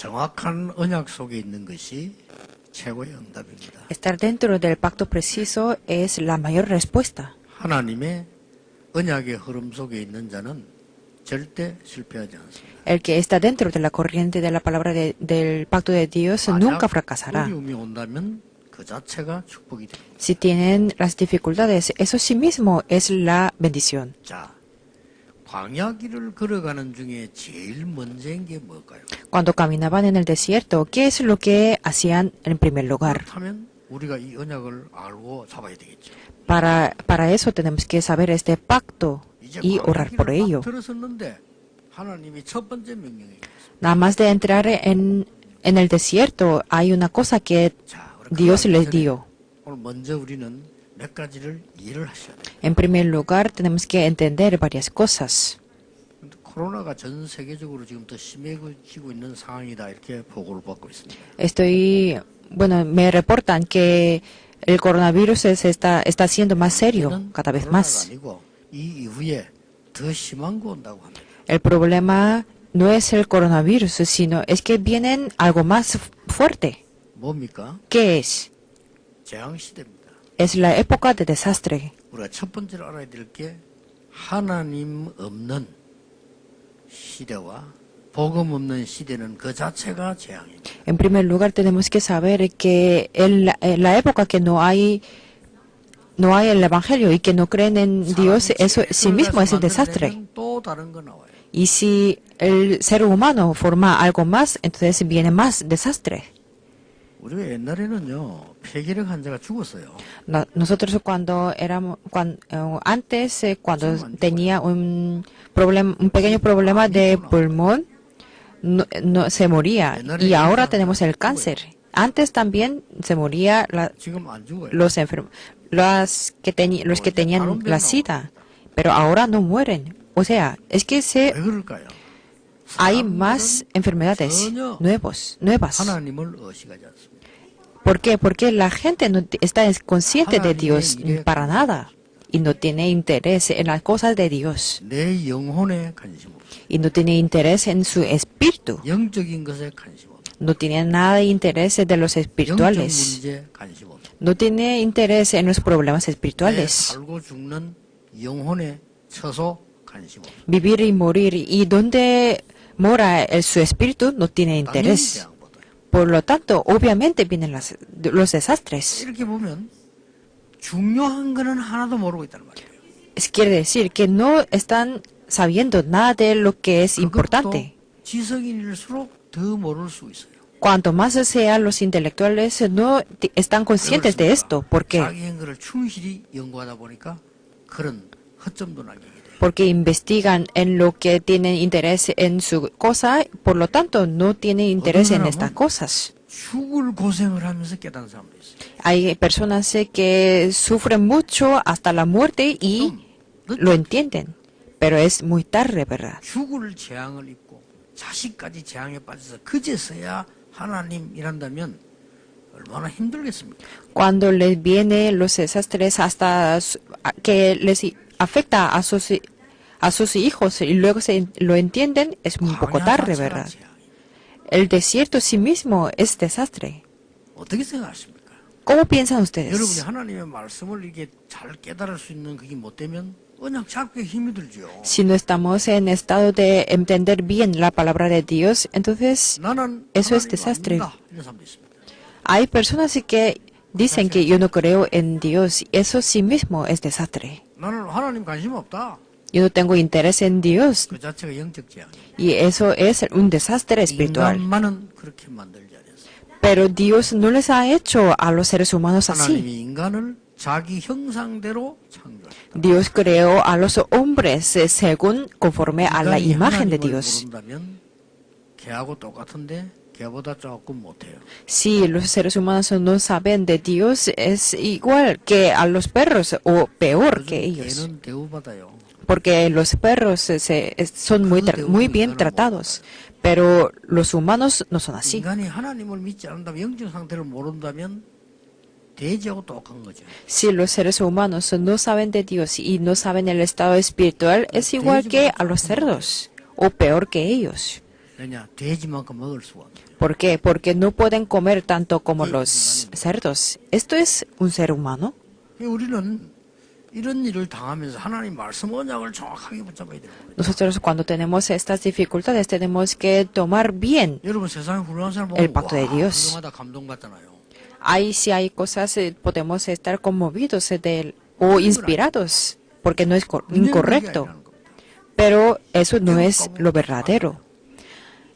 정확한 언약 속에 있는 것이 최고의 응답입니다. Estar dentro del pacto preciso es la mayor respuesta. 하나님의 언약의 흐름 속에 있는 자는 절대 실패하지 않습니다. El que está dentro de la corriente de la palabra del pacto de Dios nunca fracasará. 어려움이 온다면 그 자체가 축복이 됩니다. Si tienen las dificultades, eso sí mismo es la bendición. 자, 광야길을 걸어가는 중에 제일 먼저인 게 뭘까요? Cuando caminaban en el desierto, ¿qué es lo que hacían en primer lugar? 그렇다면 우리가 이 언약을 알고 잡아야 되겠죠. Para eso tenemos que saber este pacto y orar por ello. 들어섰는데 하나님이 첫 번째 명령이 Nada más de entrar en el desierto, hay una cosa que Dios les dio. 오늘 먼저 우리는 몇 가지를 이해를 하셔야 돼요. En primer lugar, tenemos que entender varias cosas. 코로나가 전 세계적으로 지금 더 심해지고 있는 상황이다 이렇게 보고를 받고 있습니다. Me reportan que el coronavirus se está haciendo más serio cada vez más. 아니고 이 이후에 더 심한 거 온다고 합니다. El problema no es el coronavirus, sino es que vienen algo más fuerte. 뭡니까? ¿Qué es? 재앙 시대입니다. Es la época de desastre. 우리가 첫 번째로 알아야 될 게 하나님 없는 시대와 복음 없는 시대는 그 자체가 재앙입니다. En primer lugar, tenemos que saber que en la época que no hay el evangelio y que no creen en Dios, eso sí mismo es un desastre. 또 다른 거 나와요. Y si el ser humano forma algo más, entonces viene más desastre. 우리가 옛날에는요 폐기력 환자가 죽었어요. Nosotros cuando tenía un pequeño problema de pulmón, no se moría. Y ahora tenemos el cáncer. Antes también se moría 지금 안 죽어요. los que tenían la sida, pero ahora no mueren. O sea, es que 왜 그럴까요? hay más enfermedades nuevas. 하나님을 의식하지 않습니다. ¿Por qué? Porque la gente no está consciente de Dios para nada y no tiene interés en las cosas de Dios 내 영혼에 관심 없어요. y no tiene interés en su espíritu. 영적인 것에 관심 없어요. No tiene nada de interés de los 영적 espirituales. 문제에 관심 없어요. No tiene interés en los problemas 내 espirituales. 살고 죽는 영혼에 처소 관심 없어요. Vivir y morir y donde mora su espíritu no tiene 당연히 interés. 재앙보다요. Por lo tanto, obviamente vienen los desastres. 이렇게 보면 중요한 거는 하나도 모르고 있다는 말이에요. Quiere decir que no están sabiendo nada de lo que es importante. 그것도 지성인일수록 더 모를 수 있어요. Cuanto más sean los intelectuales, no están conscientes de esto. ¿Por qué? 자기 행거를 충실히 연구하다 보니까 그런 허점도 남기게 돼요. Porque investigan en lo que tienen interés en su cosa, por lo tanto no tienen interés en estas cosas. 죽을 고생을 하면서 깨닫는 사람도 있어요. Hay personas que sufren mucho hasta la muerte y lo entienden, pero es muy tarde, ¿verdad? 죽을 재앙을 입고 자식까지 재앙에 빠져서 그제서야 하나님 일한다면 얼마나 힘들겠습니까? Cuando les vienen los desastres hasta que les afecta a sus hijos y luego lo entienden, es un poco tarde, ¿verdad? El desierto sí mismo es desastre. 어떻게 생각하십니까? ¿Cómo piensan 여러분이 ustedes? 하나님의 말씀을 이렇게 잘 깨달을 수 있는 그게 못 되면 언약 잡기 힘이 들죠. Si no estamos en estado de entender bien la palabra de Dios, entonces 나는 eso es 하나님 desastre. 안 믿는다. 이런 사람도 있습니다. Hay personas que dicen que yo no creo en Dios. Eso sí mismo es desastre. 나는 하나님 관심 없다. Yo no tengo interés en Dios. 그 자체가 영적 재앙이에요. Y eso es un desastre espiritual. 인간만은 그렇게 만들지 않았어요. Pero Dios no les ha hecho a los seres humanos así. 하나님이 인간을 자기 형상대로 창조했다. Dios creó a los hombres conforme a la imagen de Dios. 모른다면 개하고 똑같은데 개보다 조금 못해요. Si los seres humanos no saben de Dios, es igual que a los perros o peor que ellos. 개는 대우받아요. Porque los perros son muy bien tratados, pero los humanos no son así. 인간이 하나님을 믿지 않는다면 영적 상태를 모른다면 돼지하고 똑같은 거죠. Si los seres humanos no saben de Dios y no saben el estado espiritual, es igual que a los cerdos o peor que ellos. 왜냐? 돼지만큼 먹을 수가 없어요. ¿Por qué? Porque no pueden comer tanto como los cerdos. Esto es un ser humano. 우리는 이런 일을 당하면서 하나님 말씀 언약을 정확하게 붙잡아야 돼요. Nosotros cuando tenemos estas dificultades tenemos que tomar bien. 여러분 세상에 훌륭한 사람 El 보면 pacto de Dios. 훌륭하다 감동받잖아요. Ahí sí hay cosas, podemos estar conmovidos o inspirados, porque no es incorrecto. Pero eso no es lo verdadero.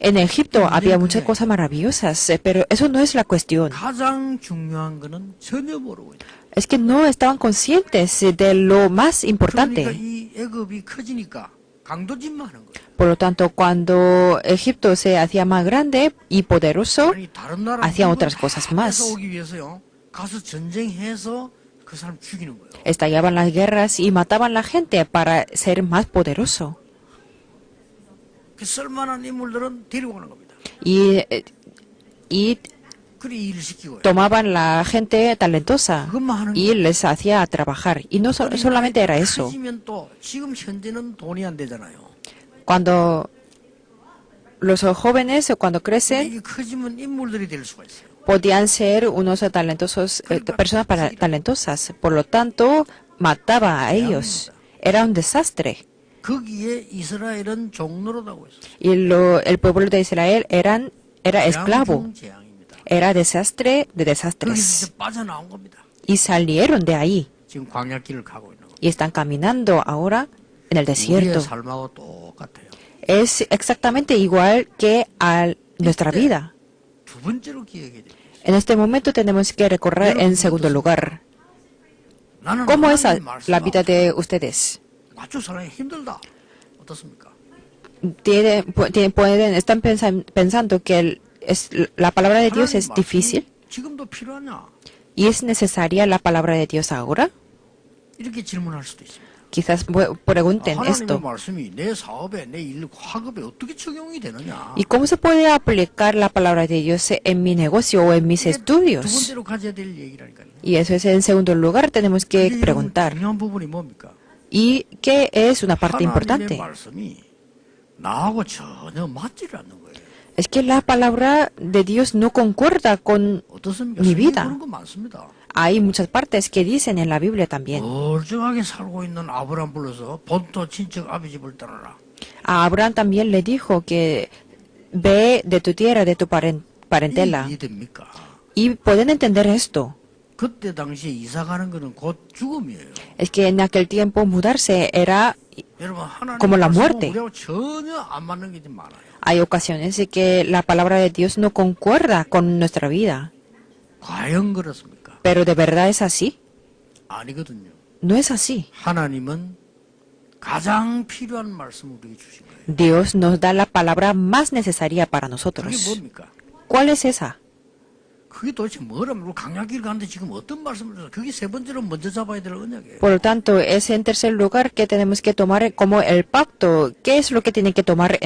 En Egipto había muchas cosas maravillosas, pero eso no es la cuestión. 가장 중요한 거는 전혀 모르고 있다. Es que no estaban conscientes de lo más 그러니까 importante. 이 애굽이 커지니까 강도짓만 하는 거예요. Por lo tanto, cuando Egipto se hacía más grande y poderoso, 아니 다른 나라 hacían otras cosas más. 오기 위해서요. 가서 전쟁해서 그 사람 죽이는 거예요. Estallaban las guerras y mataban a la gente para ser más poderoso. 그 쓸만한 인물들은 데리고 가는 겁니다. Y 그리 일을 시키고요. tomaban la gente talentosa 그것만 하는 y 거예요. les hacía trabajar. Y no solamente era eso. 커지면 또 지금 현재는 돈이 안 되잖아요. Cuando los jóvenes, cuando crecen, 이게 커지면 인물들이 될 수가 있어요. podían ser unos talentosos, personas talentosas. Por lo tanto, mataba a ellos. Era un desastre. 거기에 이스라엘은 종노릇하고 있어요. Y el pueblo de Israel era esclavo. 재앙입니다. Era desastre de 거기서 desastres. 이제 빠져나온 겁니다. Y salieron de ahí. 지금 광야길을 가고 있는 거예요. Y están caminando ahora en el 우리의 desierto. 삶하고 똑같아요. Es exactamente igual que a nuestra vida. 두 번째로 기억해야 돼요. En este momento tenemos que recorrer en segundo lugar. 나는 ¿Cómo es 하나님 la 말씀 vida de ustedes? 맞춰 살기 힘들다. 어떻습니까? Están pensando que la palabra de Dios es 하나님 difícil 말씀이 지금도 필요하냐? y es necesaria la palabra de Dios ahora. 이렇게 질문할 수도 있습니다. Quizás pregunten 하나님의 esto. 말씀이 내 사업에, 내 일, 학업에 어떻게 적용이 되느냐? ¿Y cómo se puede aplicar la palabra de Dios en mi negocio o en mis 이게 두 estudios? 번째로 가져야 될 얘기라니까요. Y eso es en segundo lugar, tenemos que 근데 preguntar. 중요한 부분이 뭡니까? ¿Y qué es una parte 하나님의 importante? 말씀이 나하고 전혀 맞지를 않는 거예요. Es que la palabra de Dios no concuerda con 어떻습니까? mi 성경에 vida. 그런 거 많습니다. Hay muchas partes que dicen en la Biblia también. 멀쩡하게 살고 있는 아브람 불러서 본토 친척 아비 집을 떠나라. A Abraham también le dijo que ve de tu tierra, de tu parentela. 이해됩니까? Y pueden entender esto. 그때 당시에 이사 가는 거는 곧 죽음이에요. Es que en aquel tiempo mudarse era, 여러분 하나님 Como la 말씀은 muerte. 우리하고 전혀 안 맞는 게 좀 많아요. hay ocasiones en que la palabra de Dios no concuerda con nuestra vida. 과연 그렇습니까? Pero de verdad es así. 아니거든요. No es así. 하나님은 가장 필요한 말씀을 우리에게 주신 거예요. Dios nos da la palabra más necesaria para 그게 nosotros. 뭡니까? ¿Cuál es esa? 그게 도대체 뭐라면 강약길 가는데 지금 어떤 말씀을 줘서 그게 세 번째로 먼저 잡아야 될 언약이에요. Por lo tanto, es en tercer lugar que tenemos que tomar como el pacto. ¿Qué es lo que tienen que tomar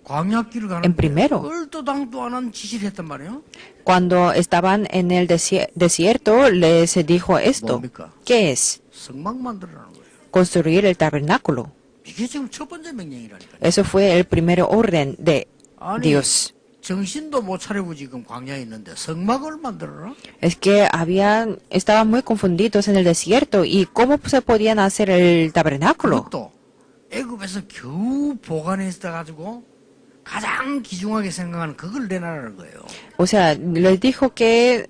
광야길을 en 가는데 primero? 얼도 당도 안 한 지시를 했단 말이에요. Cuando estaban en el desierto, les dijo esto. 뭡니까? ¿Qué es? 성막 만들어라는 거예요. Construir el tabernáculo. 이게 지금 첫 번째 명령이라니까요. Eso fue el primer orden de 아니, Dios. 정신도 못 차리고 지금 광야에 있는데 성막을 만들어라? Es que estaban muy confundidos en el desierto. ¿Y cómo se podían hacer el tabernáculo? 그것도 애굽에서 겨우 보관해 있어 가지고 가장 귀중하게 생각하는 그걸 내놔라는 거예요. O sea, les dijo que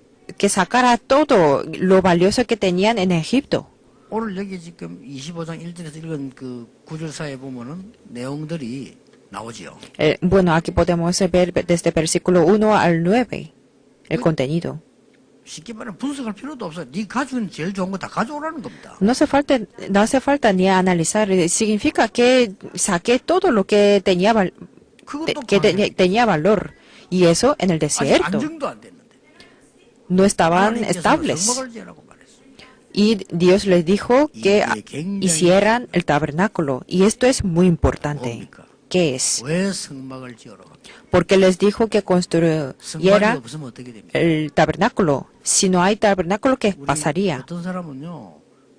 sacara todo lo valioso que tenían en Egipto. 오늘 여기 지금 25장 1절에서 읽은 그 구절 사이에 보면은 내용들이 나오지요. Bueno, aquí podemos ver desde versículo 1 al 9 el contenido. 쉽게 말하면 분석할 필요도 없어요. 네 가지고 제일 좋은 거 다 가져오라는 겁니다. No hace falta ni analizar. Significa que saqué todo lo que tenía, 그것도 tenía valor. Y eso en el 아직 desierto. 안정도 안 됐는데. No estaban 하나님께서는 estables. 성막을 지으라고 말했어요. Y Dios les dijo que 이게 굉장히 hicieran el tabernáculo. Y esto es muy importante. 뭡니까? ¿Qué es? 왜 성막을 지으라고? Porque les dijo que 성막이 construyera 없으면 어떻게 됩니까? el tabernáculo. Si no hay tabernáculo, ¿qué 우리 pasaría? 어떤 사람은요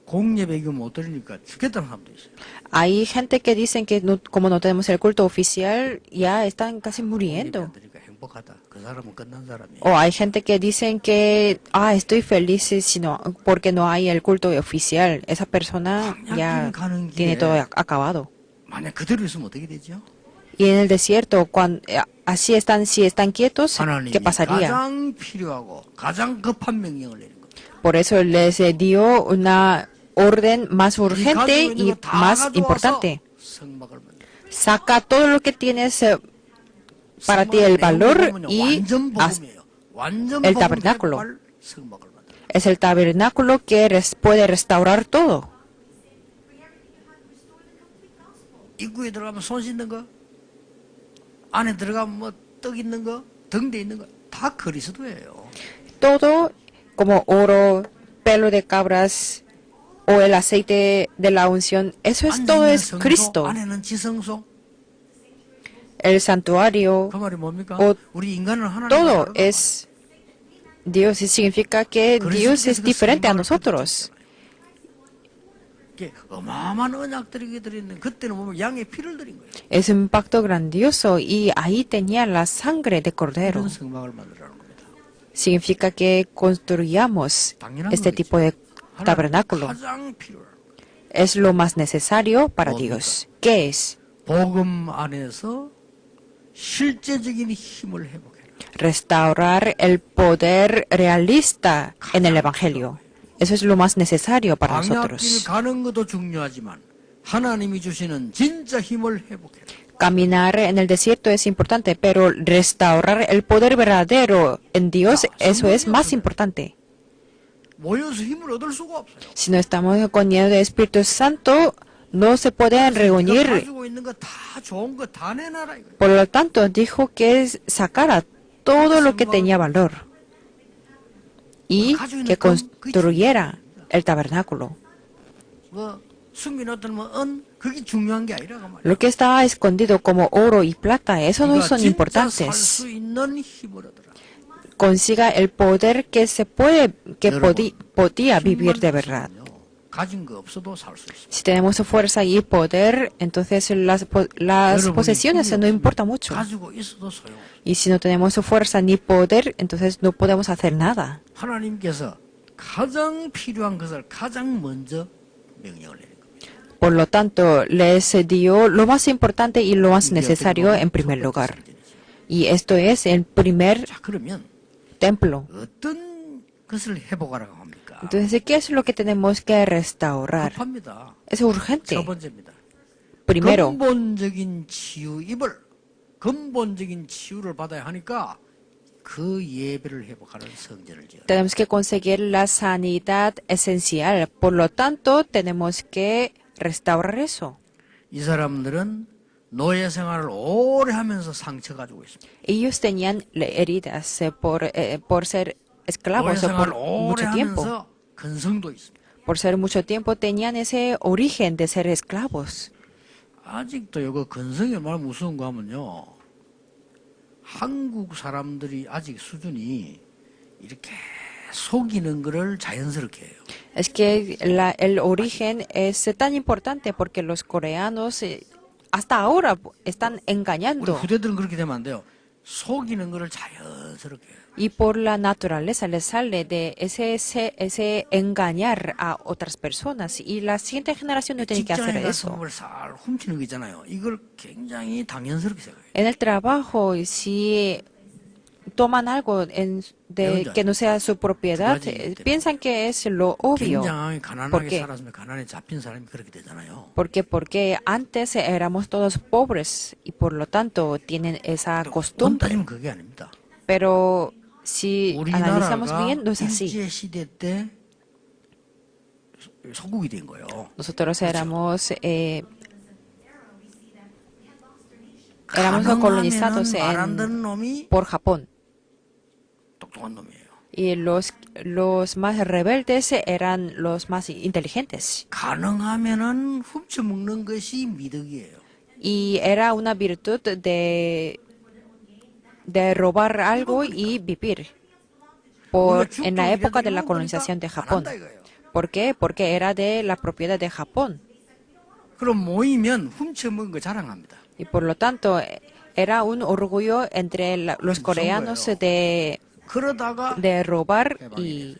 공예 배경 못 드리니까 죽겠다는 사람도 있어요. Hay gente que dicen que como no tenemos el culto oficial, ya están casi muriendo. 공예 드리니까 행복하다. 그 사람은 끝난 사람이에요. O hay gente que dicen que, estoy feliz porque no hay el culto oficial. Esa persona ya tiene todo acabado. 만약 그대로 있으면 어떻게 되죠? Y en el desierto, si están quietos, 하나님이 ¿qué pasaría? 가장 필요하고 가장 급한 명령을 내린 거예요. Por eso les dio una orden más urgente y más importante. 성막을 만들어. Saca todo lo que tienes para ti el valor y haz el tabernáculo. Es el tabernáculo que puede restaurar todo. 입구에 들어가면 손 씻는 거, 안에 들어가면 뭐 떡 있는 거, 등대 있는 거, 다 그리스도예요. Todo como oro, pelo de cabras o el aceite de la unción, eso es todo es Cristo. 안에는 지성소. El santuario, 그 말이 뭡니까? o 우리 인간은 하나님 todo es Dios y significa que Dios es diferente a nosotros. 어마어마한 언약들이 들어있는 그때는 보면 양의 피를 드린 거예요. Es un pacto grandioso y ahí tenía la sangre de cordero. 이런 성막을 만들라는 겁니다. Significa que construyamos este tipo de tabernáculo. 가장 필요한 Es lo más necesario para Dios. ¿Qué es? 복음 안에서 실제적인 힘을 회복해라. Restaurar el poder realista en el Evangelio. Eso es lo más necesario para 광야길 nosotros. 가는 것도 중요하지만 하나님이 주시는 진짜 힘을 회복해라. Caminar en el desierto es importante, pero restaurar el poder verdadero en Dios, eso es más importante. 모여서 힘을 얻을 수가 없어요. Si no estamos con lleno de Espíritu Santo, no se pueden reunir. 가지고 있는 거 다 좋은 거 다 내놔라 이거예요. Por lo tanto, dijo que sacara todo lo que tenía valor y que construyera el tabernáculo. 뭐 숨겨놨던 뭐은 그게 중요한 게 아니라 그 말이에요. Lo que estaba escondido como oro y plata, eso no son 살 importantes. 수 있는 힘을 얻어라. Consiga el poder que podía vivir de verdad. 가진 거 없어도 살 수 있어요. Si tenemos fuerza y poder, entonces las posesiones no importa mucho. 가지고 있어도 소용. Y si no tenemos fuerza ni poder, entonces no podemos hacer nada. 하나님께서 가장 필요한 것을 가장 먼저 명령을 내린 겁니다. Por lo tanto, les dio lo más importante y lo más necesario en primer lugar. Y esto es el primer 자, 그러면 templo. 어떤 것을 회복하라고 합니까? Entonces, ¿qué es lo que tenemos que restaurar? 급합니다. Es urgente. 첫 번째입니다. Primero, 근본적인 근본적인 치유를 받아야 하니까 그 예배를 회복하는 성전을 지어라. tenemos que conseguir la sanidad esencial. Por lo tanto, tenemos que restaurar eso. 이 사람들은 노예 생활을 오래 하면서 상처 가지고 있습니다. Ellos tenían heridas por ser 노예 esclavos 생활을 por 오래 mucho tiempo. 하면서 근성도 있습니다. Por ser mucho tiempo tenían ese origen de ser esclavos. 아직도 이거 근성이 얼마나 무서운 거 하면요. 한국 사람들이 아직 수준이 이렇게 속이는 거를 자연스럽게 해요. Es que el origen es tan importante porque los coreanos hasta ahora están 우리 engañando. 후대들은 그렇게 되면 안 돼요. 속이는 거를 자연스럽게 해요. Y por la naturaleza les sale de ese engañar a otras personas. Y la siguiente generación no tiene que hacer 직장에 가서 eso. 뭘 살 훔치는 거 있잖아요. 이걸 굉장히 당연스럽게 생각해요. En el trabajo, si toman algo que no sea su propiedad, piensan que es lo obvio. 굉장히 ¿Por 가난하게 qué? 살았으면 가난에 잡힌 사람이 그렇게 되잖아요. Porque antes éramos todos pobres y por lo tanto tienen esa 돈 costumbre. 따지면 그게 아닙니다. Pero si analizamos 우리나라가 bien, no es así. 일제 시대 때 소국이 된 거예요. Nosotros éramos 가능하면은 colonizados 말 안 듣는 놈이 por Japón. 똑똑한 놈이에요. Y los más rebeldes eran los más inteligentes. 가능하면은 훔쳐먹는 것이 미덕이에요. Y era una virtud de robar algo y vivir en la época de la colonización de Japón. 가난다 이거예요. ¿Por qué? Porque era de la propiedad de Japón. 그럼 모이면 훔쳐먹은 거 자랑합니다. Y por lo tanto, era un orgullo entre los coreanos 그러다가 de robar y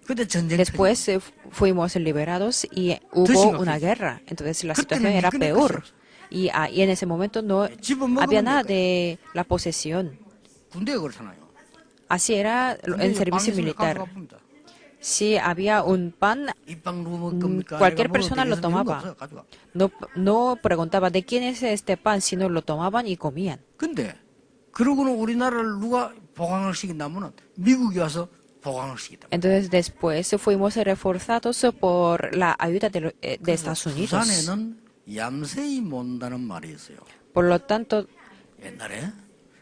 그때 전쟁 después fuimos liberados y hubo una guerra. Entonces la situación era peor. Y en ese momento no había nada de la posesión. 군대에 그렇잖아요. Así era en servicio militar. Si había un pan, cualquier persona lo tomaba. No preguntaba de quién es este pan, sino lo tomaban y comían. 근데 그러고는 우리나라를 누가 보강을 시킨다면은 미국이 와서 보강을 시키다. Entonces después fuimos reforzados por la ayuda de Estados Unidos. 부산에는 얌세이 몬다는 말이 있어요. Por lo tanto, 옛날에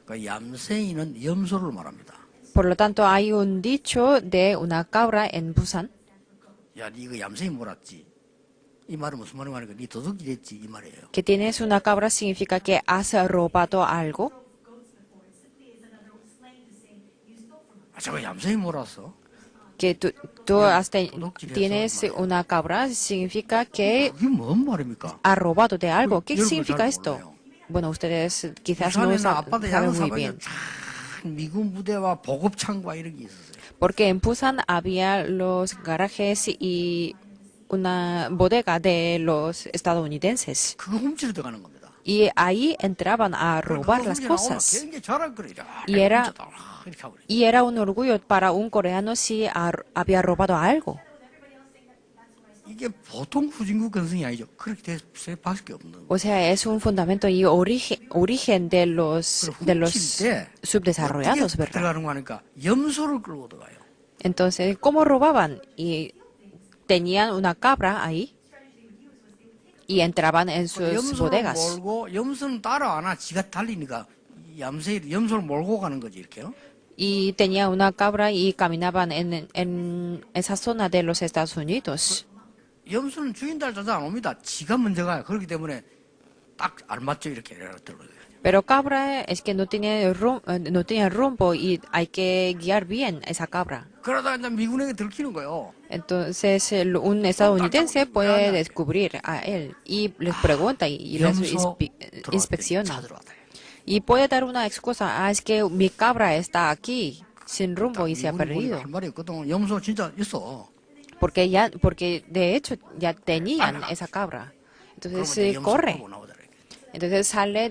그 얌세이는 염소를 말합니다. hay un dicho de una cabra en Busan. 야, 니 이거 얌세이 몰았지? 이 말은 무슨 말이니까 니 도둑이 됐지 이 말이에요. Que tienes una cabra significa que has robado algo. 아, 저거 얌세이 몰았어? Que tú tienes una cabra significa que 그게 뭔 말입니까? ha robado de algo. ¿Qué 여러분 significa 잘 esto? 몰라요. Bueno, ustedes quizás no 부산에는 아빠들 saben muy 양사방에 bien. 참 미군 부대와 보급창과 이런 게 있었어요. Porque en Busan había los garajes y una bodega de los estadounidenses. 그거 훔치러 들어가는 겁니다. Y ahí entraban a robar las cosas. Y era un orgullo para un coreano si había robado algo. 이게 보통 후진국 근성이 아니죠. 그렇게 될 수밖에 없는. O sea, es un fundamento y origen de los subdesarrollados, ¿verdad? 들어가는 거 하니까 염소를 끌고 들어가요. Entonces, ¿cómo robaban? Y tenían una cabra ahí y entraban en sus bodegas. 몰고 염소는 따라 안 와. 지가 달리니까 염소를 몰고 가는 거지 이렇게요. Y tenía una cabra y caminaban en esa zona de los Estados Unidos. 염소는 주인 따라서 안 옵니다. 지가 먼저 가요. 그렇기 때문에 딱 알맞죠 이렇게 들어가요. Pero cabra es que no tiene rumbo y hay que guiar bien esa cabra. 그러다가 이제 미군에게 들키는 거예요. Entonces un estadounidense puede descubrir a él y les pregunta y les inspecciona. Y puede dar una excusa, es que mi cabra está aquí sin rumbo y se ha perdido. 할 말이 없거든. 염소 진짜 있어. Porque de hecho ya tenían esa cabra. Entonces corre. Entonces sale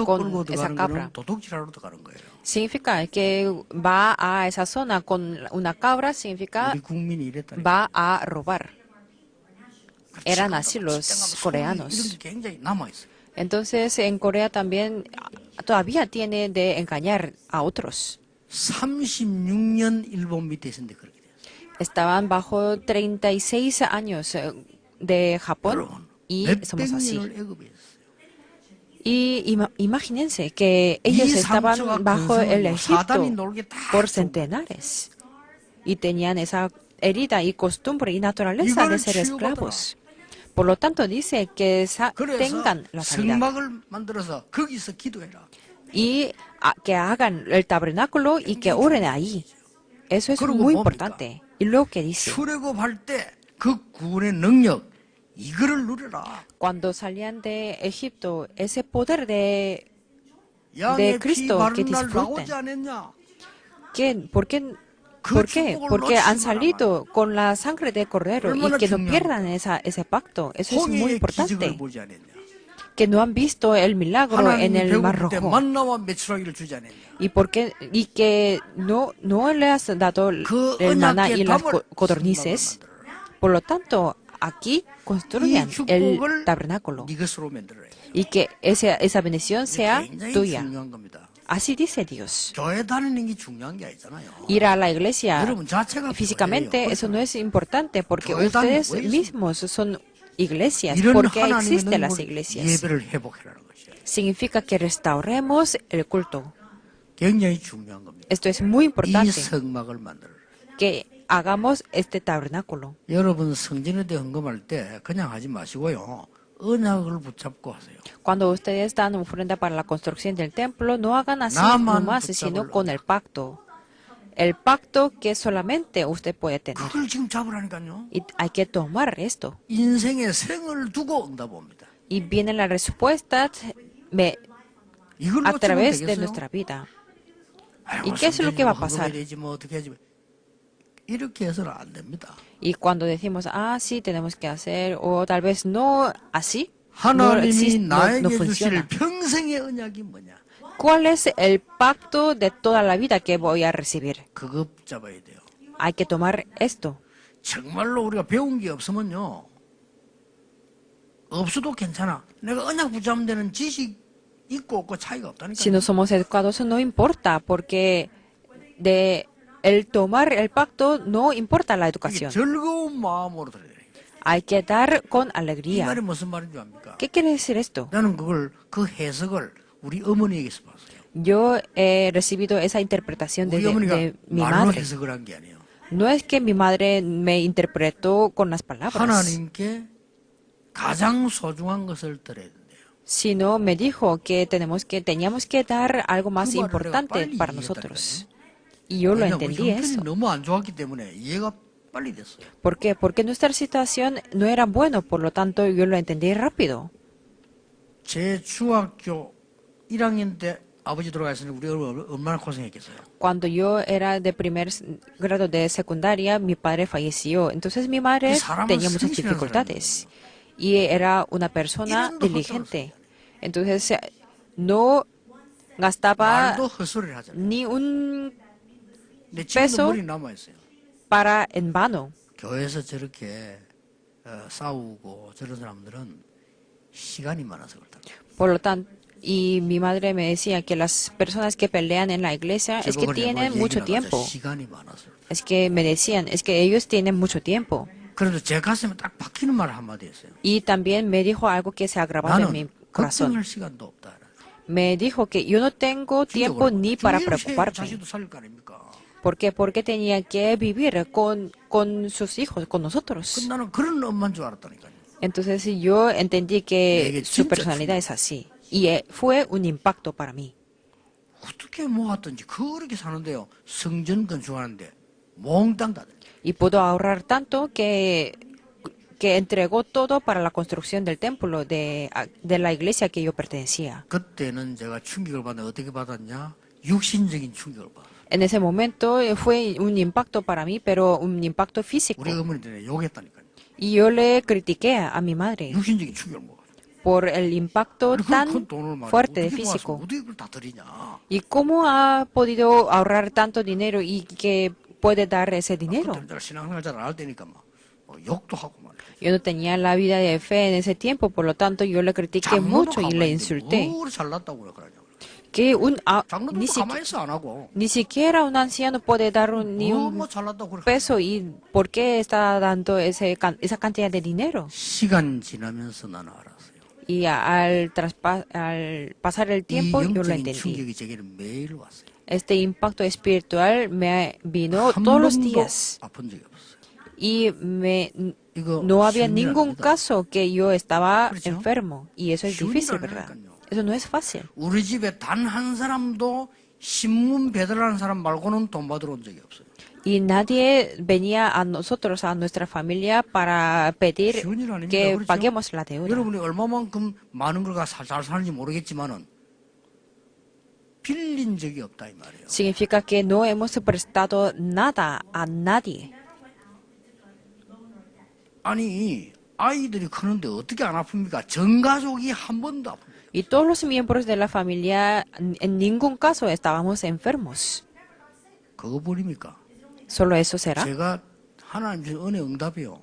con esa cabra. 도둑질하러 들어가는 거예요. Significa que va a esa zona con una cabra, significa 우리 국민이 이랬다니까. va a robar. Eran así los coreanos. 이런 게 굉장히 남아 있어요. Entonces en Corea también todavía tiene de engañar a otros. 36년 일본 밑에 있었는데 그렇게 됐어요. Estaban bajo 36 años de Japón y somos así. Y imagínense que ellos estaban bajo el Egipto por centenares y tenían esa herida y costumbre y naturaleza de ser esclavos. Por lo tanto, dice que tengan la sanidad y que hagan el tabernáculo y que oren ahí. Eso es muy importante. Y luego que dice, cuando salían de Egipto, ese poder de Cristo que disfruten. ¿Por qué? Porque han salido con la sangre de cordero y que no pierdan ese pacto. Eso es muy importante. Que no han visto el milagro en el Mar Rojo. Y que no le has dado el maná y las codornices. Por lo tanto, aquí construyan el tabernáculo y que esa bendición sea tuya. Así dice Dios. Ir a la iglesia físicamente, eso no es importante porque ustedes mismos son iglesias. ¿Por qué existen las iglesias? Significa que restauremos el culto. Esto es muy importante. Que hagamos este tabernáculo. Cuando ustedes dan ofrenda para la construcción del templo, no hagan así nomás, sino con el pacto. el pacto que solamente usted puede tener. 그걸 지금 잡으라니까요. Y hay que tomar esto. 인생의 생을 두고 응답합니다. Y vienen las respuestas 이걸 a 놓치면 través de 되겠어요? nuestra vida. 아이고, ¿Y qué es lo que va a pasar? 되지 뭐 어떻게 하지? 이렇게 해서는 안 됩니다. Y cuando decimos, ah, sí, tenemos que hacer, o tal vez no así, 하나님이 no 나에게 funciona. 주실 평생의 언약이 뭐냐? ¿Cuál es el pacto de toda la vida que voy a recibir? 그거 잡아야 돼요. Hay que tomar esto. 정말로 우리가 배운 게 없으면요. 없어도 괜찮아. 내가 언약 붙잡으면 되는 지식 있고 없고 차이가 없다니까. Si no somos educados, no importa, porque de el tomar el pacto no importa la 이게 educación. 즐거운 마음으로 들어야 돼요. Hay que dar con 이 alegría. 말이 무슨 말인지 압니까? ¿Qué quiere decir esto? 나는 그 해석을 우리 어머니에게서 봤어요. Yo he recibido esa interpretación 우리 어머니가 de mi 말로 madre. 해석을 한 게 아니에요. No es que mi madre me interpretó con las palabras, 하나님께 가장 소중한 것을 드려야 된대요. sino me dijo que teníamos que dar algo más 그 말을 내가 importante 빨리 para 이해했다니까요. nosotros. Y yo lo 왜냐면 우리 entendí 형편이 eso. 너무 안 좋았기 때문에 이해가 빨리 됐어요. ¿Por qué? Porque nuestra situación no era buena, por lo tanto yo lo entendí rápido. 제 중학교 1학년 때 아버지 돌아가셨으니 우리 얼마나 고생했겠어요. Cuando yo era de primer grado de secundaria, mi padre falleció. Entonces mi madre 그 사람은 tenía muchas 성실한 dificultades y era una persona 이런도 diligente. Entonces no gastaba 말도 헛소리를 하잖아요. ni un 근데 지금도 peso 머리 남아있어요. para en vano. 교회에서 저렇게 싸우고 저런 사람들은 시간이 많아서 그렇다. Por lo tanto, y mi madre me decía que las personas que pelean en la iglesia es que tienen mucho tiempo. 시간이 많아서. Es que me decían, es que ellos tienen mucho tiempo. 그래도 제 가슴에 딱 박히는 말 한마디 했어요. Y también me dijo algo que se ha grabado en mi 나는 corazón. 걱정할 시간도 없다. Me dijo que yo no tengo tiempo ni para preocuparme. 자식도 살릴 거 아닙니까? ¿Por qué? Porque tenía que vivir con sus hijos, con nosotros. 나는 그런 엄마인 줄 알았다니까요. Entonces yo entendí que 내게 su 진짜 personalidad es así. Y fue un impacto para mí. 어떻게 모았든지 그렇게 사는데요. 성전 건축하는데 몽땅 다 돼. Y pudo ahorrar tanto que entregó todo para la construcción del templo de la iglesia que yo pertenecía. 그때는 제가 충격을 받는데 어떻게 받았냐? 육신적인 충격을 받았어요. En ese momento fue un impacto para mí, pero un impacto físico. 우리 어머니들이 욕했다니까요. Y yo le critiqué a mi madre 육신적인 충격을 먹었어요. por el impacto tan 그 돈을 말이야. fuerte de 어떻게 모았어? físico. 어떻게 그걸 다 드리냐? ¿Y cómo ha podido ahorrar tanto dinero y que puede dar ese dinero? 그때는 신앙생활 잘 안 할 때니까 막 욕도 하고 말이야. Yo no tenía la vida de fe en ese tiempo, por lo tanto yo le critiqué mucho y le insulté. 뭘 잘났다고 그러냐? Que 장로들도 가만히 있어 안 하고. ni siquiera un anciano puede dar ni un 뭐 잘났다고 그래. peso. ¿Y por qué está dando esa cantidad de dinero? 시간 지나면서 나는 알았어요. Y al pasar el 이 tiempo yo lo 영적인 entendí. 충격이 제게는 매일 왔어요. Este impacto espiritual me vino 한 todos los 번도 días. 아픈 적이 없어요. Y 이거 no había 쉬운 일 ningún 아닙니다. caso que yo estaba 그렇죠? enfermo. Y eso es 쉬운 difícil, 일 ¿verdad? 아니라니까요. Eso no es fácil. 우리 집에 단 한 사람도 신문 배달하는 사람 말고는 돈 받으러 온 적이 없어요. Y nadie venía a nosotros, a nuestra familia, para pedir 쉬운 일 아닙니다. que 그렇죠? paguemos la deuda. 여러분이 얼마만큼 많은 걸 잘 사는지 모르겠지만은 빌린 적이 없다 이 말이에요. Significa que no hemos prestado nada a nadie. 아니 아이들이 크는데 어떻게 안 아픕니까? 전 가족이 한 번도 아픕니다. Y todos los miembros de la familia, en ningún caso estábamos enfermos. 그거 버립니까? ¿Solo eso será? 제가 하나님 주신 은혜 응답이요.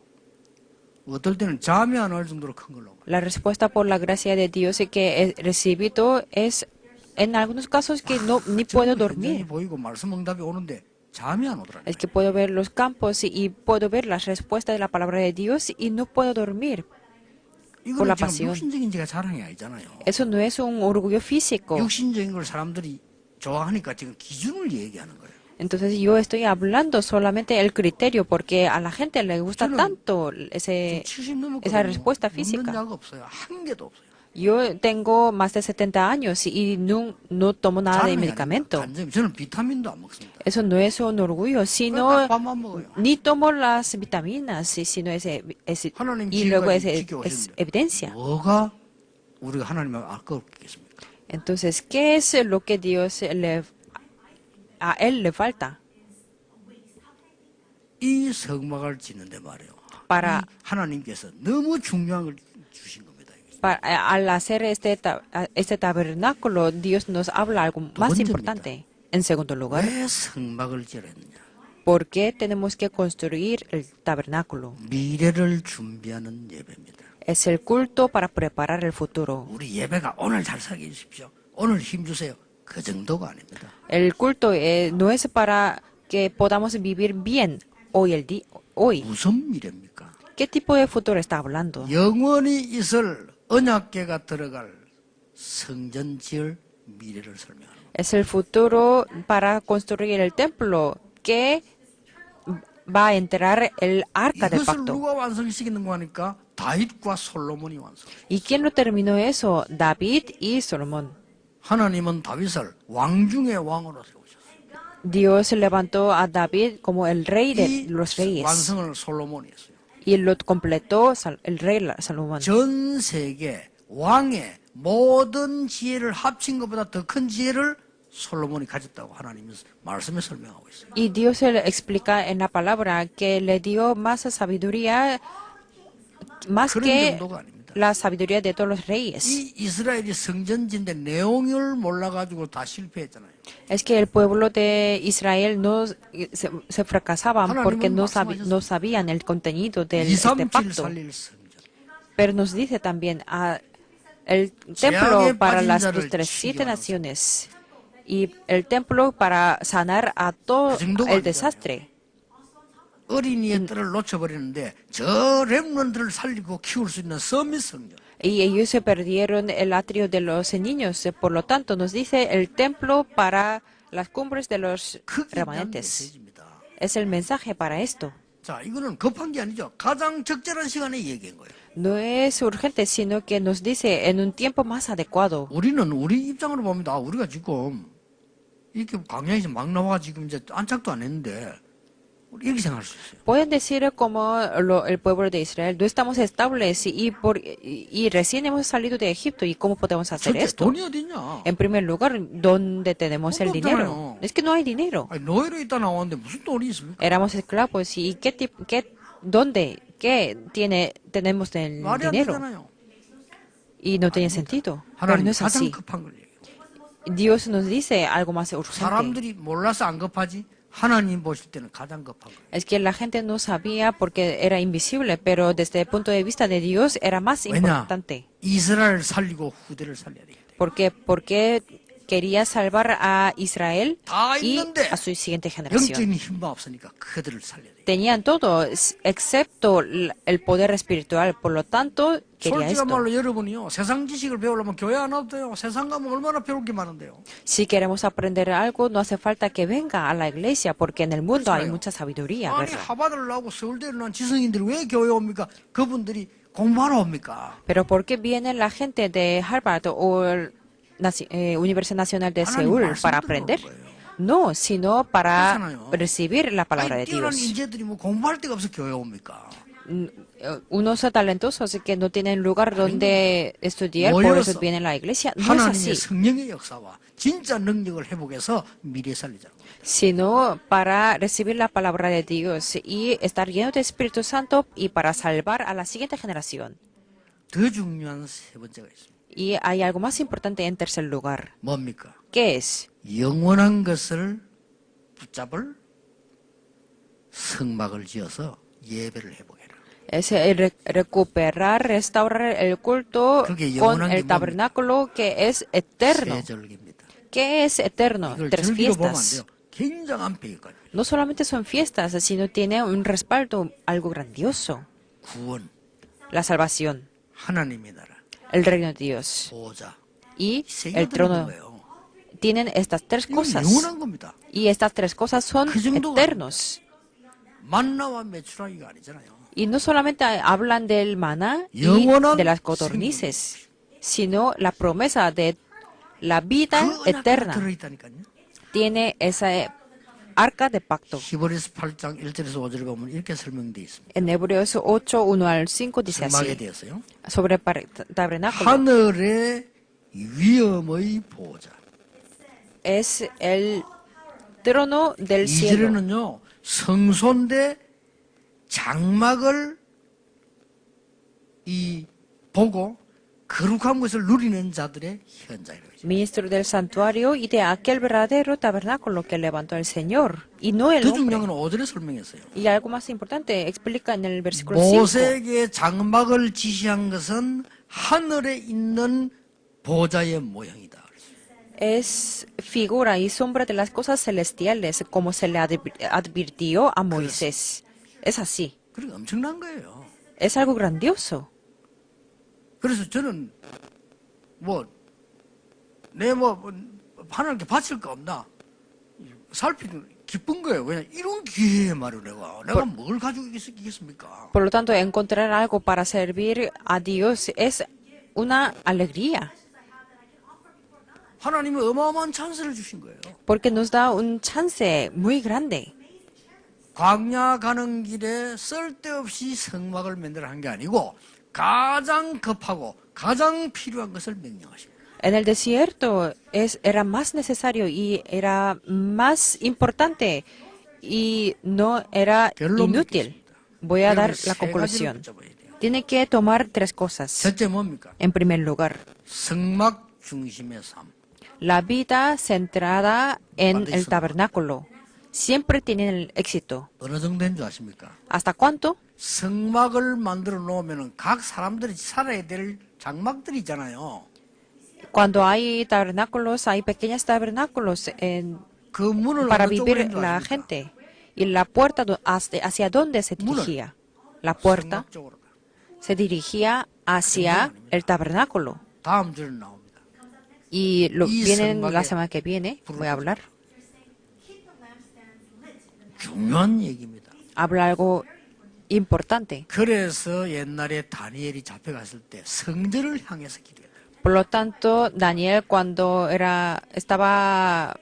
어떨 때는 잠이 안 올 정도로 큰 걸로. La respuesta por la gracia de Dios que he recibido es, en algunos casos, que no ni puedo dormir. 보이고 말씀 응답이 오는데 잠이 안 오더라. Es que puedo ver los campos y puedo ver las respuestas de la palabra de Dios y no puedo dormir por la 이거는 지금 pasión. 육신적인 제가 자랑이 아니잖아요. Eso no es un orgullo físico. 육신적인 걸 사람들이 좋아하니까 지금 기준을 얘기하는 거예요. Entonces yo estoy hablando solamente el criterio porque a la gente le gusta 저는 tanto 지금 70 넘었거든요. esa respuesta 먹는 física. 약 없어요. 한 개도 없어요. Yo tengo más de 70 años y no tomo nada de 자랑이 medicamento. 아닙니다. 간절히 저는 비타민도 안 먹습니다. Eso no es un orgullo, 그러니까 sino 밥만 먹어요. ni tomo las vitaminas, sino 하나님 y luego 지금까지 es 지켜오셨는데 evidencia. 뭐가 우리가 하나님을 아깝겠습니까? Entonces, ¿qué es lo que a él le falta? 이 성막을 짓는데 말이에요. Para- 이 하나님께서 너무 중요한 걸 주신 겁니다. Al hacer este tabernáculo, Dios nos habla algo más 번째입니다. importante. En segundo lugar, 왜 성막을 지어야 했느냐? ¿por qué tenemos que construir el tabernáculo? 미래를 준비하는 예배입니다. Es el culto para preparar el futuro. 우리 예배가 오늘 잘 살게 해주십시오. 오늘 힘주세요. 그 정도가 아닙니다. El culto no es para que podamos vivir bien hoy. 무슨 미래입니까? ¿Qué tipo de futuro está hablando? 영원히 있을 언약궤가 들어갈 성전 지을 미래를 설명하는 겁니다. Es el futuro para construir el templo que va a entrar el arca del 이것을 pacto. 누가 완성시키는가 하니까 다윗과 솔로몬이 완성. ¿Y quién lo terminó eso? David y Salomón. 하나님은 다윗을 왕 중의 왕으로 세우셨어요. Dios levantó a David como el rey de 이 los reyes 완성을 솔로몬이 했어요. y lo completó el rey Salomón. 전 세계 왕의 모든 지혜를 합친 것보다 더 큰 지혜를 솔로몬이 가졌다고 하나님은 말씀에 설명하고 있어요. Y Dios le explica en la palabra que le dio más sabiduría, más 그런 que 정도가 아닙니다. la sabiduría de todos los reyes. 이 이스라엘이 성전지인데 내용을 몰라가지고 다 실패했잖아요. Es que el pueblo de Israel se fracasaban porque no sabían el contenido de este 237 pacto. 살릴 성전. Pero nos dice también el templo 재앙에 para 빠진 las 자를 nuestras 7 치유하는 naciones y el templo para sanar a todo 그 정도가 el 아니잖아요. desastre. 어린이의 뜰을 놓쳐버리는데 저 렘넌트를 살리고 키울 수 있는 서밋 성전. Y ellos se perdieron el atrio de los niños. Por lo tanto, nos dice el templo para las cumbres de los 크게 대한 remanentes. 메시지입니다. Es el mensaje para esto. 자, 이거는 급한 게 아니죠. 가장 적절한 시간에 얘기한 거예요. No es urgente, sino que nos dice en un tiempo más adecuado. 우리는 우리 입장으로 봅니다. 우리가 지금 이렇게 광야에서 막 나와 지금 이제 안착도 안 했는데 우리 이렇게 생각할 수 있어요. Pueden decir como el pueblo de Israel, no estamos estables y recién hemos salido de Egipto. ¿Y cómo podemos hacer 절대 esto? 돈이 어딨냐? En primer lugar, ¿dónde tenemos el 돈도 dinero? 없잖아요. Es que no hay dinero. 아니, 노예로 있다 나왔는데 무슨 돈이 있습니까? Éramos esclavos. ¿Y qué tenemos el 말이 안 dinero? 되잖아요. Y no tiene sentido. Pero 하나님 no es 가장 así. 급한 걸 얘기해요. Dios nos dice algo más urgente. 사람들이 몰라서 안 급하지 하나님 보실 때는 가장 급한 거예요. Es que la gente no sabía porque era invisible, pero desde el punto de vista de Dios era más 왜냐? importante. 이스라엘 살리고 후대를 살려야 되기 때문에. Porque quería salvar a Israel 다 y 있는데 a su siguiente generación. 영적인 힘만 없으니까 그들을 살려야 돼. Tenían todo, excepto el poder espiritual. Por lo tanto, quería 솔직한 esto. 말로 여러분이요 세상 지식을 배우려면 교회 안 와도 돼요. 세상 가면 얼마나 배울 게 많은데요. Si queremos aprender algo, no hace falta que venga a la iglesia, porque en el mundo hay mucha sabiduría, 아니 ¿verdad? 하버드를 나오고 서울대를 나온 지성인들이 왜 교회 옵니까? 그분들이 공부하러 옵니까? Pero ¿por qué viene la gente de Harvard o Universidad Nacional de 하나님 Seúl 말씀 para 들으러 aprender? 온 거예요. No, sino para 그렇잖아요. recibir la palabra de 아니 뛰어난 Dios. 인재들이 뭐 공부할 데가 없어 교회 옵니까? Unos talentosos que no tienen lugar donde estudiar, por 모여서 eso vienen a la iglesia. No es 하나님의 así, 성령의 역사와 진짜 능력을 회복해서 미래 살리자는 거예요. sino para recibir la palabra de Dios y estar lleno de Espíritu Santo y para salvar a la siguiente generación. 더 중요한 세 번째가 있습니다. Y hay algo más importante en tercer lugar. 뭡니까? ¿Qué es? 영원한 것을 붙잡을 성막을 지어서 예배를 회복해라. Es recuperar, restaurar el culto 그게 con 영원한 게 el tabernáculo que es eterno. 세 절기입니다. ¿Qué es eterno? 이걸 Tres 즐기고 보면 안 fiestas. 돼요. 굉장한 배경까지. No solamente son fiestas, sino tiene un respaldo, algo grandioso. 구원, La salvación, 하나님의 나라, el reino de Dios 보호자. y 세 el 개가 trono. 들어간 거예요. Tienen estas tres 이건 cosas. 영원한 겁니다. Y estas tres cosas son 그 정도가 eternos. 만나와 메추라기가 아니잖아요. Y no solamente hablan del maná y 영원한 de las codornices, sino la promesa de la vida 그 언약이 eterna. 들어있다니까요. Tiene esa arca de pacto. 히브리서 8장 1절에서 5절에 보면 이렇게 설명되어 있습니다. En Hebreos 8, 1 al 5 dice 성막에 así, 대해서요. sobre tabernáculo. 하늘의 위엄의 보호자. Es el trono del 이 cielo. 절에는요, 성소인데 장막을 보고 거룩한 것을 누리는 자들의 현장이라고 했죠. Ministro del santuario y de aquel verdadero tabernáculo que levantó el Señor, y no el 더 hombre. 중요한 건 5절에 설명했어요. Y algo más importante, explica en el versículo 5. 모세에게 장막을 지시한 것은 하늘에 있는 보좌의 모형이다. Es figura y sombra de las cosas celestiales, como se le advirtió a Moisés. Es así. 그러니까 엄청난 거예요. Es algo grandioso. 그래서 저는 하나님께 바칠 거 없나 살피는 기쁜 거예요. 그냥 이런 기회에 말이에요. 내가 뭘 가지고 있겠습니까? Por lo tanto, encontrar algo para servir a Dios es una alegría, 하나님이 어마어마한 찬스를 주신 거예요. porque nos da un chance muy grande. 광야 가는 길에 쓸데없이 성막을 만들어 한 게 아니고 가장 급하고 가장 필요한 것을 명령하십니다. En el desierto era más necesario y era más importante y no era inútil. Voy a dar la conclusión. Tiene que tomar tres cosas. 첫째 뭡니까? En primer lugar, 성막 중심의 삶. la vida centrada en el tabernáculo. Siempre tienen el éxito. 어느 정도인 줄 아십니까? ¿Hasta cuánto? 성막을 만들어 놓으면 각 사람들이 살아야 될 장막들이 있잖아요. Cuando hay tabernáculos, hay pequeños tabernáculos 그 문을 para 어느 쪽으로 vivir 했는 줄 la 아십니까? gente. ¿Y la puerta hacia dónde se dirigía? La puerta 성막 쪽으로. se dirigía hacia el tabernáculo. 다음 절에 나옵니다. Y 이 vienen 성막에 la semana que viene, voy a hablar. 중요한 얘기입니다. Habla algo importante. 그래서 옛날에 다니엘이 잡혀갔을 때 성전을 향해서 기도했다. Por lo tanto, Daniel cuando estaba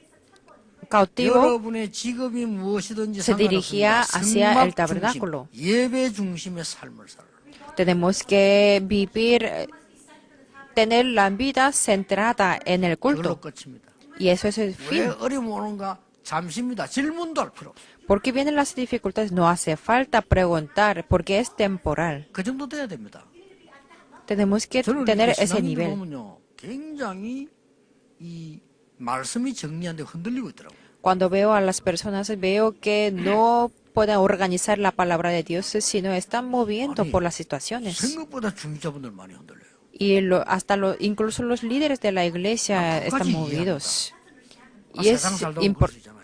cautivo, 여러분의 직업이 무엇이든지 se dirigía 상관없습니다. hacia el 성막 tabernáculo. 중심, 예배 중심의 삶을 살아. tenemos que vivir, tener la vida centrada en el 그걸로 culto. 끝입니다. Y eso es el 왜 fin. 어려움 오는가? 잠시입니다. 질문도 할 필요 없어요. ¿Por qué vienen las dificultades? No hace falta preguntar, porque es temporal. 그 정도 돼야 됩니다. Tenemos que 저는 tener 이렇게 ese 신앙인들 nivel. 보면요, 굉장히 이 말씀이 정리한데 흔들리고 있더라고요. Cuando veo a las personas, veo que no pueden organizar la palabra de Dios, sino están moviendo por las situaciones. 생각보다 중직자분들 많이 흔들려요. Y incluso los líderes de la iglesia están movidos. Y 세상 살다 보면 그럴 수 있잖아요.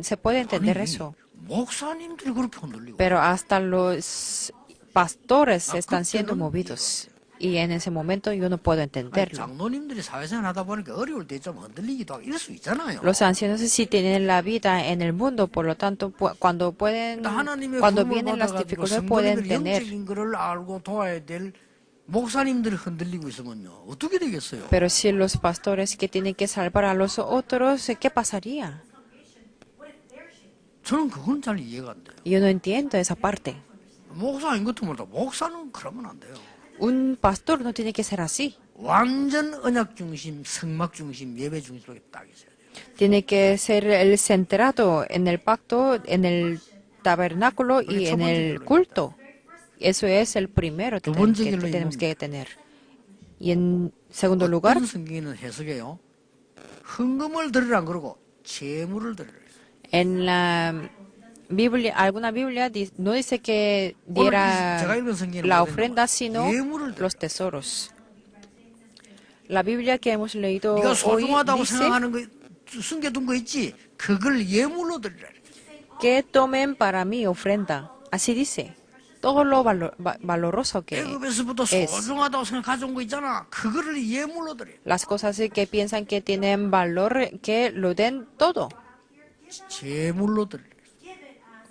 se puede entender 아니, eso. 목사님들이 그렇게 흔들리고. Pero hasta los pastores están 그때는 siendo movidos. Y en ese momento yo no puedo 아니, entenderlo. 장로님들이 사회생활 하다 보니까 어려울 때 좀 흔들리기도 하고 이럴 수 있잖아요. Los ancianos sí tienen la vida en el mundo, por lo tanto, cuando 하나님의 cuando 부름을 vienen las 받아가지고 dificultades pueden 성도님들이 tener. 영적인 것을 알고 도와야 될 목사님들이 흔들리고 있으면요. 어떻게 되겠어요? Pero si los pastores que tienen que salvar a los otros, ¿qué pasaría? 저는 그건 잘 이해가 안 돼요. Yo no entiendo esa parte. 목사인 것도 모르다 목사는 그러면 안 돼요. Un pastor no tiene que ser así. 완전 언약 중심, 성막 중심, 예배 중심으로 딱 있어야 돼요. Tiene que ser el centrado en el pacto, en el tabernáculo y en el culto. Eso es el primero que tenemos que tener. Y en segundo lugar, 어떤 성경에는 해석해요. 헌금을 드리란 그러고 재물을 드리라. en la Biblia, alguna Biblia no dice que diera 제가 읽은 성경에는 la 뭐라 ofrenda, 그랬냐면 sino 예물을 los tesoros. La Biblia que hemos leído 네가 hoy 소중하다고 dice 생각하는 거 숨겨둔 거 있지? 그걸 예물로 드리라. que tomen para mí ofrenda. Así dice. Todo lo valoroso que 애굽에서부터 es. 소중하다고 생각 가져온 거 있잖아. 그거를 예물로 드려. Las cosas que piensan que tienen valor, que lo den todo 제물로 드리라.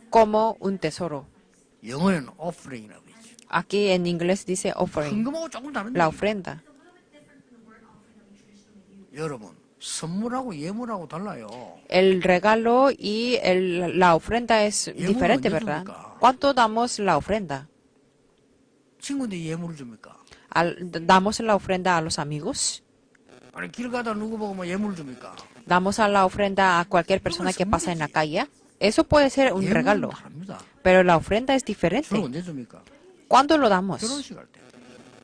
como un tesoro. 영어에는 offering이라고 있죠. Aquí en inglés dice offering, 헌금하고 조금 다른 la 얘기예요. ofrenda. 여러분, 선물하고 예물하고 달라요. El regalo y la ofrenda es diferente, 언제 ¿verdad? 줍니까? ¿Cuánto damos la ofrenda? 친구인데 예물을 줍니까? ¿Damos la ofrenda a los amigos? 아니 길 가다 누구 보고 뭐 예물을 줍니까? ¿Damos a la ofrenda a cualquier persona que pasa en la calle? Eso puede ser un 예물은 regalo, 다릅니다. pero la ofrenda es 주로 diferente. 언제 줍니까? ¿Cuándo lo damos? 결혼식 할 때.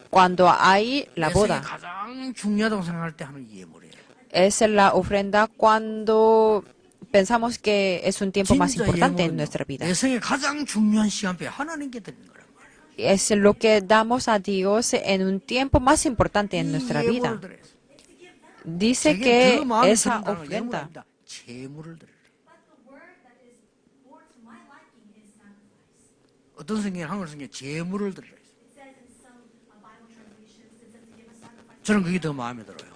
Cuando hay la 내 생에 boda. 가장 중요하다고 생각할 때 하는 예물이에요. Es la ofrenda cuando pensamos que es un tiempo más 진짜 importante en 예물은요. nuestra vida. 내 생에 가장 중요한 시간표에 하나님께 드리는 거란 말이에요. Es lo que damos a Dios en un tiempo más importante en 이 nuestra 예물을 vida. 드려요. Dice 제게 que 더 마음에 esa 드는 단어가 ofrenda, 예물입니다. 재물을 드려요. 어떤 성경에 한글 성경에 재물을 드려요. 저는 그게 더 마음에 들어요.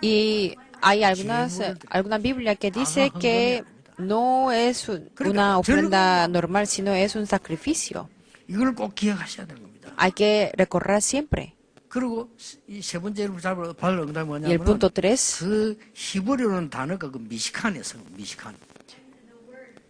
y hay alguna Biblia que dice que no es una ofrenda normal, sino es un sacrificio. 이걸 꼭 기억하셔야 되는 겁니다. Hay que recordar siempre. 그리고 이 세 번째로 받을 응답이 Y el 뭐냐면 punto 3, 그 히브리어는 단어가 그 미시칸이에요. 미시칸.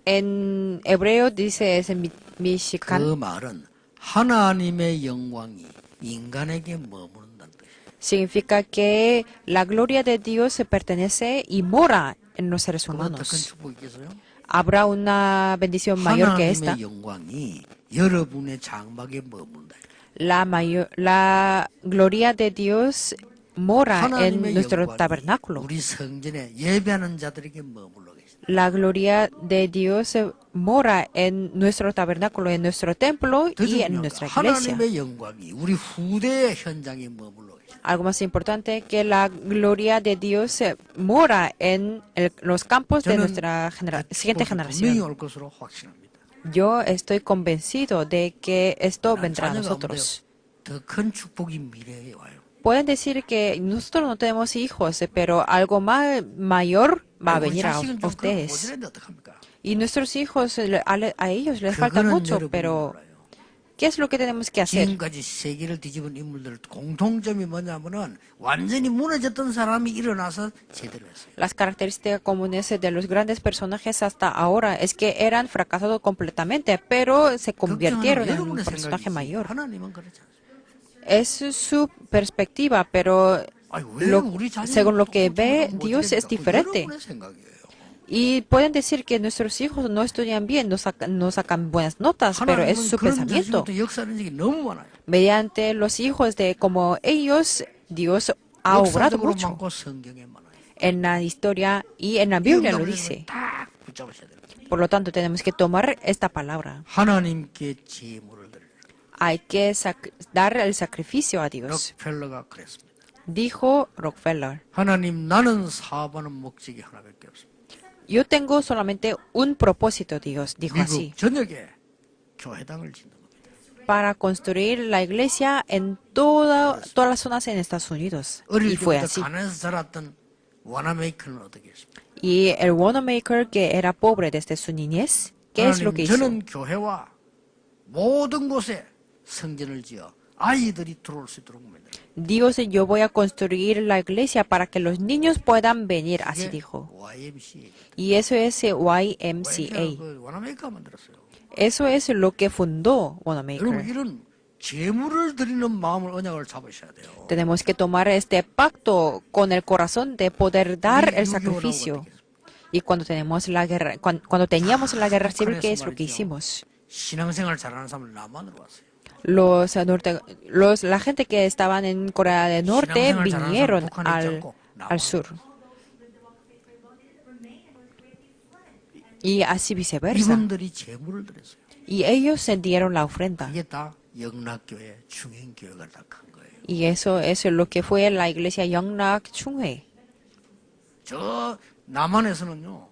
en hebreo dice ese Mishikan. 그 말은 하나님의 영광이 인간에게 머무른다는 뜻이에요. Significa que la gloria de Dios se pertenece y mora en los seres 그보다 더 큰 humanos. 축복이 있겠어요? ¿Habrá una bendición mayor que esta? 하나님의 영광이 여러분의 장막에 머문다. La gloria de Dios mora en 하나님의 nuestro 영광이 tabernáculo. 우리 성전에 예배하는 자들에게 머물러 계십니다. La gloria de Dios mora en nuestro tabernáculo, en nuestro templo 더 y 중요한 en 건 nuestra iglesia. 하나님의 영광이 우리 후대의 현장에 머물러 계십니다. Algo más importante que la gloria de Dios mora en los campos de nuestra siguiente 분명히 generación. 올 것으로 확신합니다. Yo estoy convencido de que esto vendrá a 자녀가 nosotros. 더 큰 축복이 미래에 와요. Pueden decir que nosotros no tenemos hijos, pero algo más mayor va a 우리 venir a 자식은 좀 그런 거 ustedes. 모자란데 어떡합니까? Y nuestros hijos, a ellos les falta 그거는 mucho, 여러분이 pero 몰라요. ¿qué es lo que tenemos que hacer? 지금까지 세계를 뒤집은 인물들 공통점이 뭐냐면은 완전히 무너졌던 사람이 일어나서 제대로 했어요. Las características comunes de los grandes personajes hasta ahora es que eran fracasados completamente, pero se convirtieron en un 여러분의 personaje 생각이지. mayor. 하나님은 그렇지 않습니다. Es su perspectiva, pero 아니, 왜 우리 자녀는 según lo que 또 ve 좀 Dios es 모자랍니까? diferente. 여러분의 생각이에요. Y pueden decir que nuestros hijos no estudian bien, no sacan buenas notas, pero es 하나님은 su 그런 pensamiento. 자식부터 역사하는 적이 너무 많아요. Mediante los hijos de como ellos, Dios ha obrado 역사적으로 mucho. 많고 성경에 많아요. En la historia y en la Biblia lo dice. 딱 붙잡으셔야 돼요. Por lo tanto, tenemos que tomar esta palabra. 하나님께 제물을 드리라. Hay que dar el sacrificio a Dios. 록펠러가 그랬습니다. Dijo Rockefeller. 하나님 나는 사업하는 목적이 하나밖에 없습니다. Yo tengo solamente un propósito, Dios, dijo así. 미국 전역에 교회당을 짓는 겁니다. Para construir la iglesia en todas las zonas en Estados Unidos. 어릴 Y fue 때부터 así. 가난해서 자랐던 와나메이커는 어떻게 했습니까? Y el Wanamaker, que era pobre desde su niñez, ¿qué es lo que hizo? 저는 교회와 모든 곳에 성전을 지어 아이들이 들어올 수 있도록 만들어요. Dios, yo voy a construir la iglesia para que los niños puedan venir, así dijo. YMCA. Y eso es YMCA. 그 와나메이커가 만들었어요. Eso es lo que fundó 여러분 Wanamaker. 이런 재물을 드리는 마음을 언약을 잡으셔야 돼요. Tenemos que tomar este pacto con el corazón de poder dar el sacrificio. Y cuando tenemos la guerra, cuando teníamos la guerra civil, ¿qué es lo que hicimos? 신앙생활 잘하는 사람을 남한으로 왔어요. La gente que estaban en Corea del Norte vinieron al sur. Y así viceversa. 이분들이 재물을 드렸어요. Y ellos se dieron la ofrenda. 이게 다 영락교회 중행교회가 다 큰 거예요. Y eso es lo que fue la iglesia Yongnak Chunghae. 저 남한에서는요,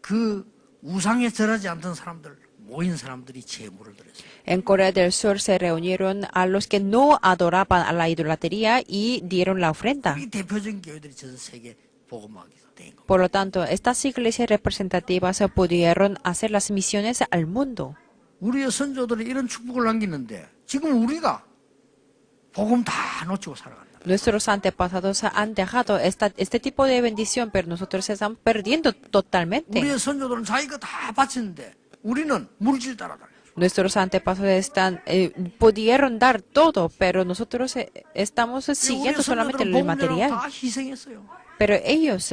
그 우상에 절하지 않던 사람들, 모인 사람들이 재물을 드렸어요. En Corea del Sur se reunieron a los que no adoraban a la idolatría y dieron la ofrenda. 이 대표적인 교회들이 전 세계 복음화기가 된 겁니다. Por lo tanto, estas iglesias representativas pudieron hacer las misiones al mundo. 우리의 선조들이 이런 축복을 남기는데 지금 우리가 복음 다 놓치고 살아간다. Nuestros antepasados han dejado este tipo de bendición, pero nosotros estamos perdiendo totalmente. 우리의 선조들은 자기가 다 바쳤는데 우리는 물질 따라다녀. Nuestros antepasados pudieron dar todo, pero nosotros estamos siguiendo solamente el material. 다 희생했어요. Pero ellos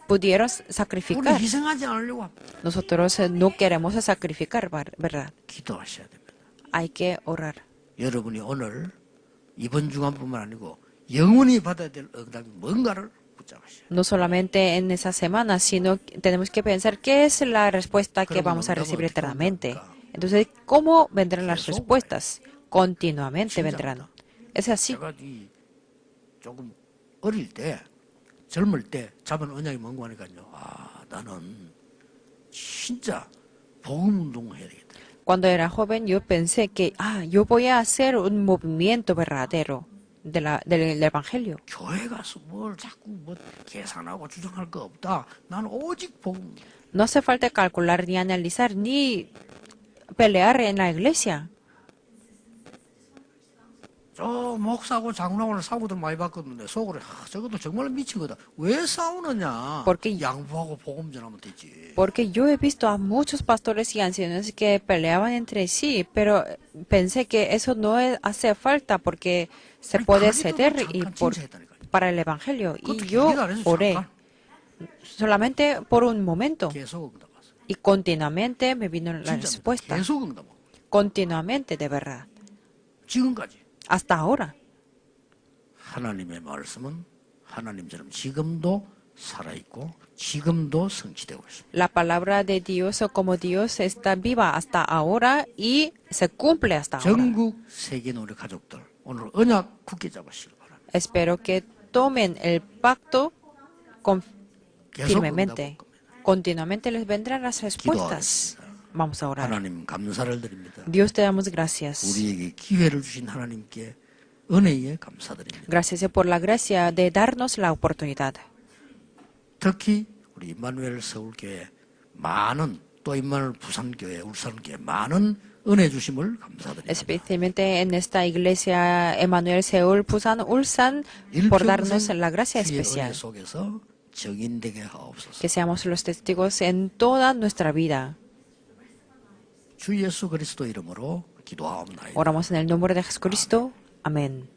pudieron 우리 sacrificar. 희생하지 않으려고 합니다. Nosotros no queremos sacrificar, ¿verdad? 기도하셔야 됩니다. Hay que orar. 여러분이 오늘 이번 주간뿐만 아니고 영원히 받아야 될 응답이 뭔가를 붙잡으셔야 돼요. No solamente en esa semana, sino que tenemos que pensar qué es la respuesta que vamos a recibir eternamente. Entonces, ¿cómo vendrán las respuestas? Continuamente vendrán. Es así. 제가 조금 어릴 때, 젊을 때 잡은 언약이 뭔가 하니까요. 아, 나는 진짜 복음 운동을 해야 되겠다. Cuando era joven, yo pensé que, yo voy a hacer un movimiento verdadero del Evangelio. 교회 가서 뭘 자꾸 뭐 계산하고 주장할 거 없다. 나는 오직 복음. No hace falta calcular ni analizar ni pelear en la iglesia. 저 목사하고 장로하고는 사고들 많이 봤거든요. 속으로 저것도 정말 미친 거다. 왜 싸우느냐? Porque- 양보하고 복음 전하면 되지. Porque yo he visto a muchos pastores y ancianos que peleaban entre sí, pero pensé que eso no hace falta porque se 아니, puede 가기도 ceder 잠깐 진짜했다니까요. para el Evangelio. Y 그것도 yo 길게 안 해서 oré 잠깐 solamente por un momento 계속 응답 왔어요. y continuamente me vino la 진짜 respuesta. 계속 응답 왔어요. Continuamente, de verdad. 지금까지 Hasta ahora. 하나님의 말씀은 하나님처럼 지금도 살아있고 지금도 성취되고 있습니다. La palabra de Dios o como Dios está viva hasta ahora y se cumple hasta ahora. 전국 세계 우리 가족들 오늘 언약 굳게 잡으시길 바랍니다. Espero que tomen el pacto 계속 firmemente. 응답 올 겁니다. Continuamente les vendrán las respuestas. 기도하겠습니다. Vamos a orar. 하나님 감사를 드립니다. Dios te damos gracias. 우리에게 기회를 주신 하나님께 은혜에 감사드립니다. Gracias por la gracia de darnos la oportunidad. 특히 우리 임마누엘 서울교회 많은 또 임마누엘 부산교회 울산교회 많은 은혜 주심을 감사드립니다. Especialmente en esta iglesia Emmanuel Seúl, Busan, Ulsan, por darnos la gracia 주의 은혜 especial. 속에서 정인되게 하옵소서. Que seamos los testigos en toda nuestra vida. 주 예수 그리스도 이름으로 기도하옵나이다. Oramos en el nombre de Jesucristo. Amén.